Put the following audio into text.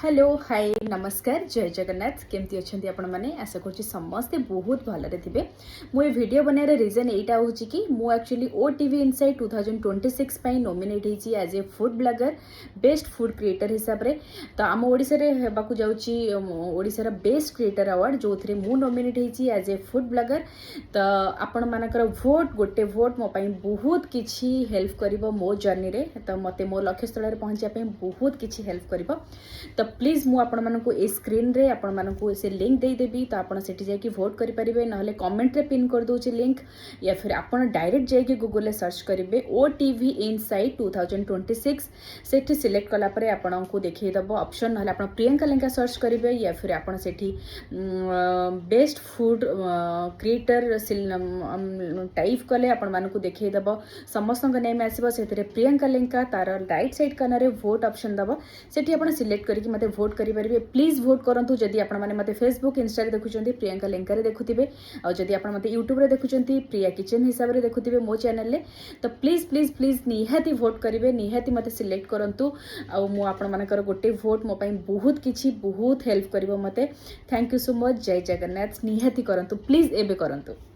Hello hi नमस्कार जय जगन्नाथ केमती अच्छा आपण मैंने आशा कर समस्ते बहुत भलरे थे मुझे वीडियो बनार रिजन यहाँ हूँ कि मुझे एक्चुअली OTV इनसाइट 2026 नॉमिनेट होती as a food blogger best food creator हिसाब से तो आम ओडिशा ओडिशार बेस्ट क्रिएटर अवार्ड जो थे मु नॉमिनेट होती एज ए फूड ब्लॉगर तो आपण मानकर भोट गोटे भोट मो बहुत किसी हेल्प कर मो जर्नी रे तो मत मो लक्ष्य स्थल पहुँचापी बहुत किसी हेल्प कर तो प्लीज मु आपण मानकु ए स्क्रीन रे आपण मानकु से लिंक दे देबी तो आपण सेठी जाय कि वोट करि परिबे नहले कमेंट रे पिन कर दोछि लिंक या फिर आपण डायरेक्ट जाय कि गूगल रे सर्च करिवे OTV इनसाइट 2026 सेठी सिलेक्ट कला परे आपण को देखै दबो ऑप्शन नहले आपण प्रियंका लेंका सर्च करिवे या फिर आपण सेठी बेस्ट फूड क्रिएटर टाइप कले आपण मानकु देखै दबो समस्त नेम आसीबो सेतरे प्रियंका लेंका तार राइट साइड कनारे वोट ऑप्शन दबो सेठी आपण सिलेक्ट करके मते वोट करेंगे प्लीज वोट करूँ जदि आप मते फेसबुक इंस्टा देखुं प्रियंका लेंका देखुए और जदि आप मते यूट्यूब रे देखुं प्रिया किचन हिसाब से देखुए मो चैनल तो प्लीज प्लीज प्लीज निहाती वोट करेंगे निहाती मते सिलेक्ट करूँ आपर गोटे वोट मो बहुत किसी बहुत हेल्प कर मते थैंक यू सो मच जय जगन्नाथ निहाती करूँ प्लीज एबे करूँ।